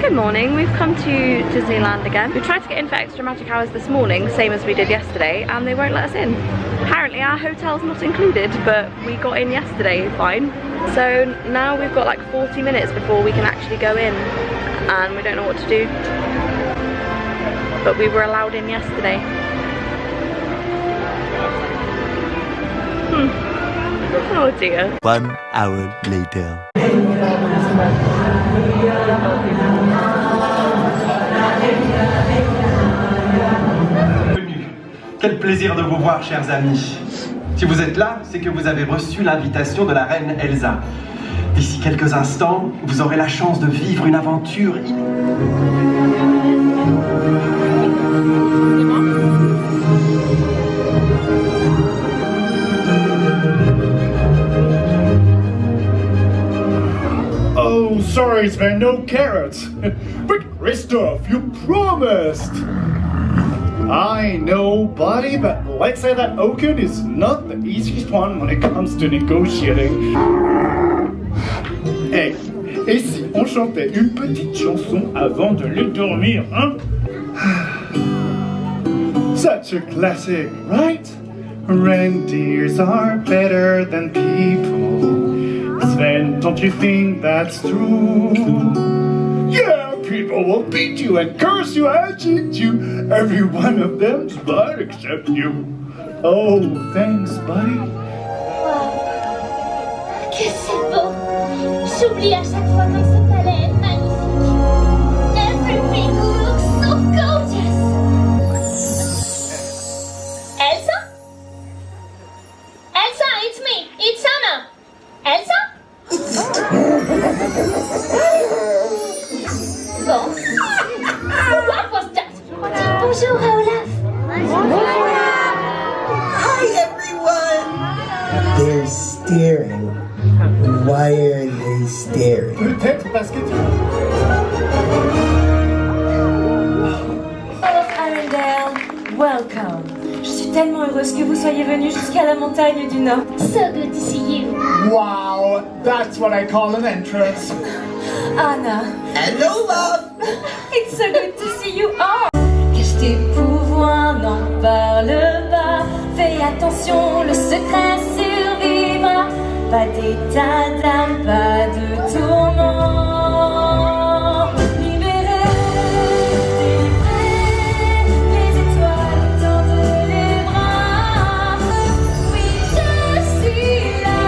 Good morning, we've come to Disneyland again. We tried to get in for extra magic hours this morning, same as we did yesterday, and they won't let us in. Apparently our hotel's not included, but we got in yesterday fine. So now we've got like 40 minutes before we can actually go in, and we don't know what to do. But we were allowed in yesterday. Oh dear. 1 hour later. Quel plaisir de vous voir, chers amis. Si vous êtes là, c'est que vous avez reçu l'invitation de la reine Elsa. D'ici quelques instants, vous aurez la chance de vivre une aventure Oh, sorry Sven, no carrots. But Christoph, you promised. I know, buddy, but let's say that Oaken is not the easiest one when it comes to negotiating. Hey, et si on chantait une petite chanson avant de le dormir, hein? Such a classic, right? Reindeers are better than people. Sven, don't you think that's true? Yeah, people will beat you and curse you and cheat you. Every one of them's bad except you. Oh, thanks, buddy. Wow, que c'est beau! J'oublie à chaque fois comme ce palais est magnifique. Everything looks so gorgeous. Elsa? Elsa, it's me. It's Anna. Elsa? Bon. What was that? Bonjour, Olaf. Bonjour. Hi, everyone. They're staring. Why are they staring? Peut-être parce que tu... Olaf Arendelle, welcome. Je suis tellement heureuse que vous soyez venu jusqu'à la montagne du Nord. So good to see you. Wow, that's what I call an entrance. Anna. Hello, love. It's so good to see you all. Cache tes pouvoirs, n'en parle pas. Fais attention, le secret survivra. Pas d'état d'âme, pas de tourment. Libéré, délivré, les étoiles tendent les bras. Oui, je suis là,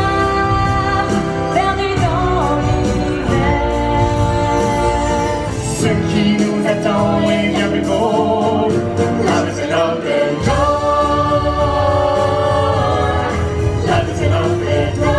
perdu dans l'univers. Ce qui nous attend est bien plus beau. Love is an open door. Love is an open door.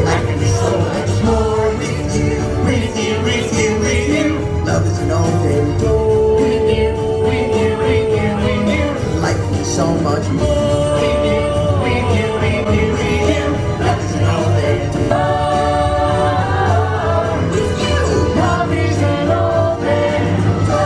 Life can be so much more with you, with you, with you, with you. Love is an open door. With you, with you, with you, with you. Life can be so much more. With you, with you, with you, with you. Love is an open door. With you, love is an open door.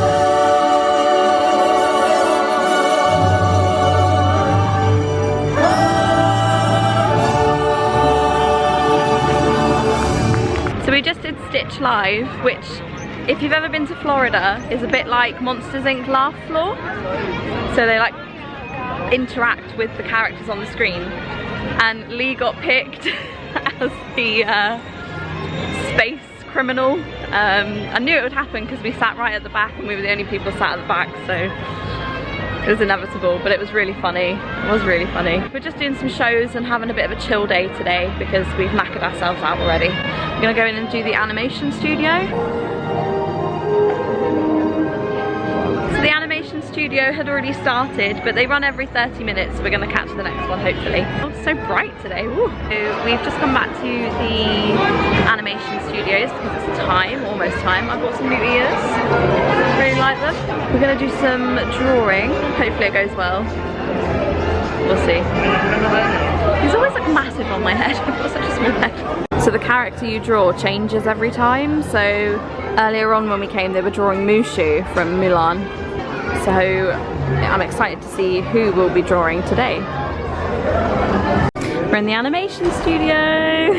So we just did Stitch Live, which, if you've ever been to Florida, is a bit like Monsters Inc. Laugh Floor. So they like interact with the characters on the screen. And Lee got picked as the space criminal. I knew it would happen because we sat right at the back and we were the only people sat at the back, so it was inevitable, but it was really funny. It was really funny. We're just doing some shows and having a bit of a chill day today because we've knackered ourselves out already. We're gonna go in and do the animation studio. So the animation studio had already started, but they run every 30 minutes, so we're gonna catch the next one hopefully. Oh, it's so bright today. Woo. So we've just come back to the animation studios because it's time, almost time. I bought some new ears, really like them. We're gonna do some drawing, hopefully it goes well. We'll see. He's always like massive on my head, I've got such a small head. So the character you draw changes every time. So earlier on when we came, they were drawing Mushu from Mulan. So I'm excited to see who we'll be drawing today. We're in the animation studio.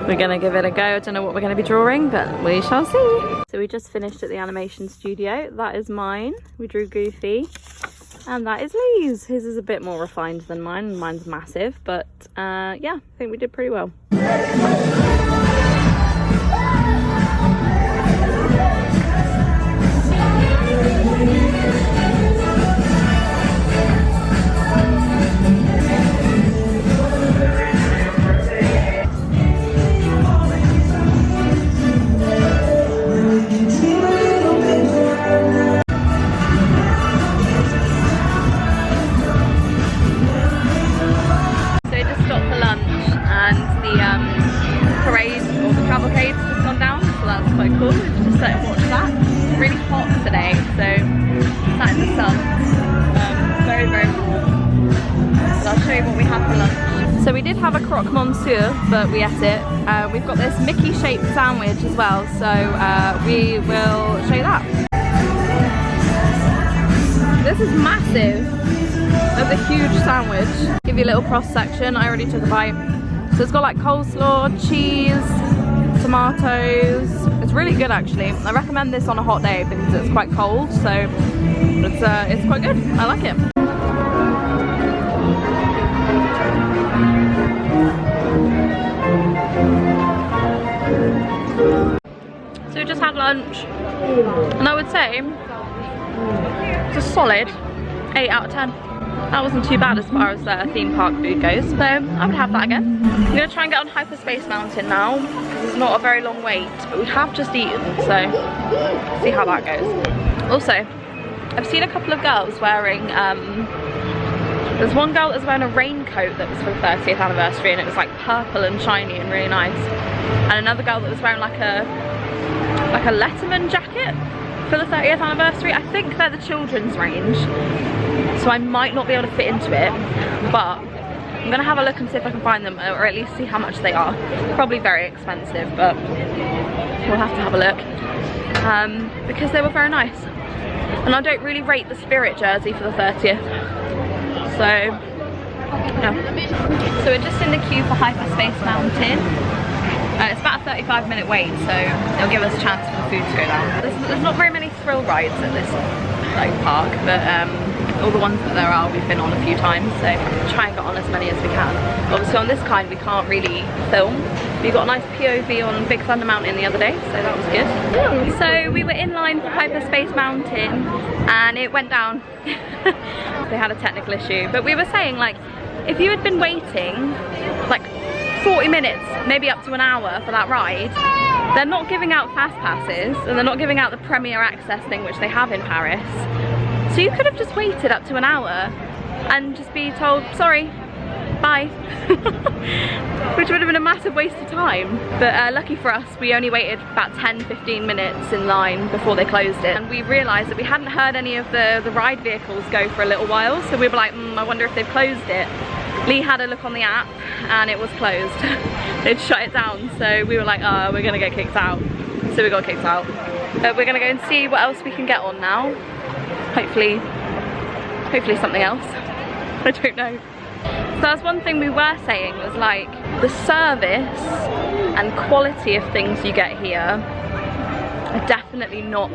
We're gonna give it a go. I don't know what we're gonna be drawing, but we shall see. So we just finished at the animation studio. That is mine. We drew Goofy. And that is Lee's. His is a bit more refined than mine. Mine's massive, but yeah, I think we did pretty well. Cool, we just sat and watched that. It's really hot today, so sat in the sun. Very, very warm. So I'll show you what we had for lunch. So we did have a croque monsieur, but we ate it. We've got this Mickey-shaped sandwich as well, so we will show you that. This is massive. That's a huge sandwich. Give you a little cross section. I already took a bite. So it's got like coleslaw, cheese, tomatoes. It's really good actually. I recommend this on a hot day because it's quite cold, so it's quite good. I like it. So we just had lunch, and I would say it's a solid 8 out of 10. That wasn't too bad as far as theme park food goes, so I would have that again. I'm going to try and get on Hyperspace Mountain now, because it's not a very long wait, but we have just eaten, so see how that goes. Also, I've seen a couple of girls wearing, there's one girl that was wearing a raincoat that was for the 30th anniversary, and it was like purple and shiny and really nice. And another girl that was wearing like a Letterman jacket for the 30th anniversary. I think they're the children's range, so I might not be able to fit into it, but I'm gonna have a look and see if I can find them, or at least see how much they are. Probably very expensive, but we'll have to have a look, because they were very nice. And I don't really rate the Spirit jersey for the 30th, so yeah. So we're just in the queue for Hyperspace Mountain. It's about a 35-minute wait, so it'll give us a chance for the food to go down. There's not very many thrill rides at this park, but all the ones that there are we've been on a few times, so try and get on as many as we can. Obviously on this kind we can't really film. We got a nice POV on Big Thunder Mountain the other day, so that was good. So we were in line for Hyperspace Mountain and it went down. They had a technical issue, but we were saying, like, if you had been waiting like 40 minutes, maybe up to an hour for that ride, they're not giving out fast passes and they're not giving out the Premier Access thing which they have in Paris. So you could have just waited up to an hour and just be told, sorry, bye. Which would have been a massive waste of time. But lucky for us, we only waited about 10-15 minutes in line before they closed it. And we realised that we hadn't heard any of the ride vehicles go for a little while, so we were like, I wonder if they've closed it. Lee had a look on the app and it was closed. They'd shut it down, so we were like, oh, we're gonna get kicked out. So we got kicked out. We're gonna go and see what else we can get on now. Hopefully something else. I don't know. So that's one thing we were saying, was like, the service and quality of things you get here are definitely not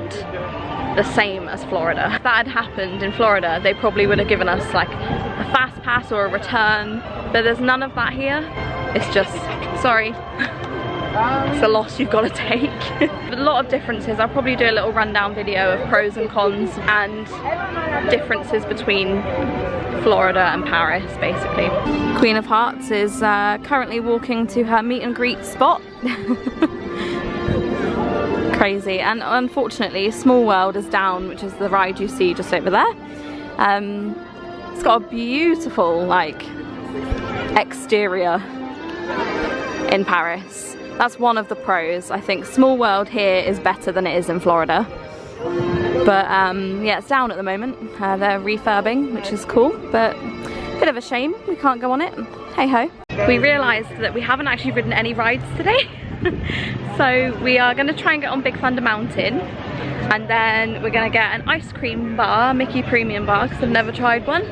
the same as Florida. If that had happened in Florida, they probably would have given us like a fast pass or a return, but there's none of that here. It's just, sorry, it's a loss you've got to take. A lot of differences. I'll probably do a little rundown video of pros and cons and differences between Florida and Paris, basically. Queen of Hearts is currently walking to her meet and greet spot. Crazy. And unfortunately Small World is down, which is the ride you see just over there. It's got a beautiful like exterior in Paris. That's one of the pros. I think Small World here is better than it is in Florida. But yeah, it's down at the moment. They're refurbing, which is cool, but a bit of a shame we can't go on it. Hey ho. We realised that we haven't actually ridden any rides today. So we are going to try and get on Big Thunder Mountain, and then we're going to get an ice cream bar, Mickey Premium bar, because I've never tried one.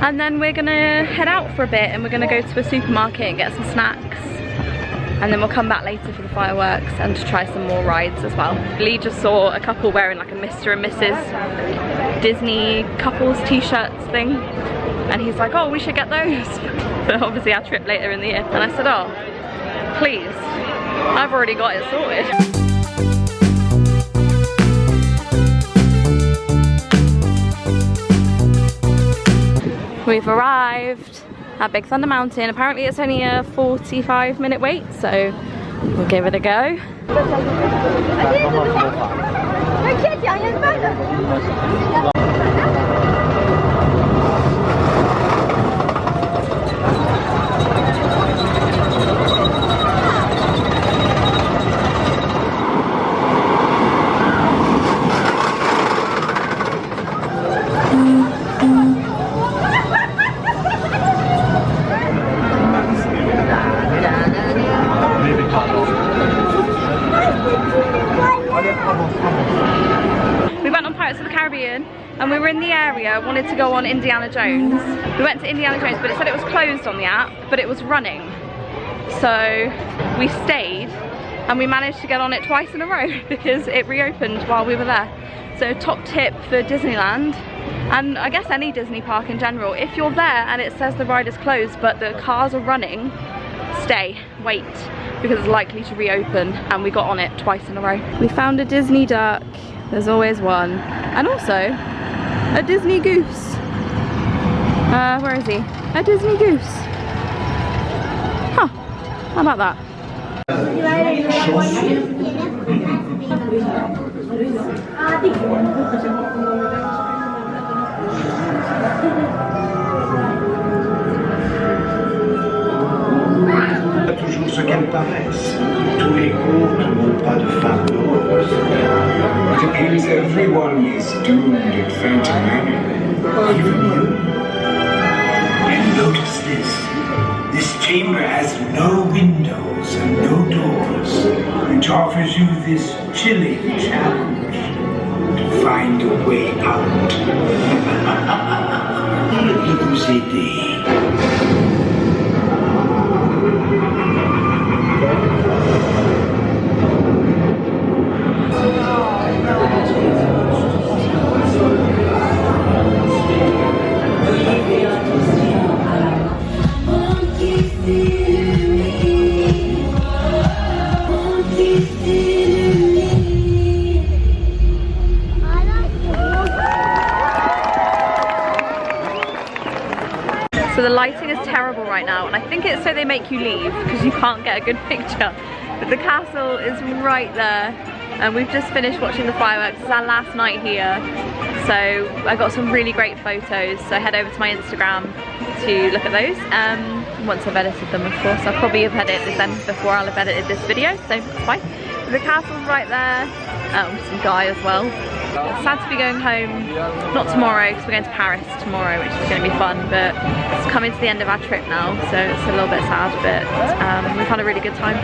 And then we're gonna head out for a bit and we're gonna go to a supermarket and get some snacks. And then we'll come back later for the fireworks and to try some more rides as well. Lee just saw a couple wearing like a Mr. and Mrs. Disney couples t-shirts thing. And he's like, oh, we should get those. But obviously our trip later in the year. And I said, oh, please, I've already got it sorted. We've arrived at Big Thunder Mountain. Apparently it's only a 45-minute wait, so we'll give it a go. We went on Pirates of the Caribbean and we were in the area, wanted to go on Indiana Jones. We went to Indiana Jones, but it said it was closed on the app, but it was running. So we stayed and we managed to get on it twice in a row because it reopened while we were there. So top tip for Disneyland, and I guess any Disney park in general, if you're there and it says the ride is closed but the cars are running, stay, wait, because it's likely to reopen. And we got on it twice in a row. We found a Disney duck, there's always one, and also a Disney goose. Where is he? A Disney goose. Huh, how about that? Toujours ce qu'elles paraissent. Tous les contes n'ont pas de fin heureuse. It appears everyone is doomed in Phantom Manor, even you. And notice this. This chamber has no windows and no doors, which offers you this chilling challenge to find a way out. Il peut vous aider. So the lighting is terrible right now, and I think it's so they make you leave because you can't get a good picture. But the castle is right there, and we've just finished watching the fireworks. It's our last night here, so I got some really great photos. So head over to my Instagram to look at those. Once I've edited them, of course. I'll probably have edited them before I'll have edited this video, so it's fine. The castle's right there. Some guy as well. It's sad to be going home, not tomorrow, because we're going to Paris tomorrow, which is going to be fun, but it's coming to the end of our trip now, so it's a little bit sad, but we've had a really good time.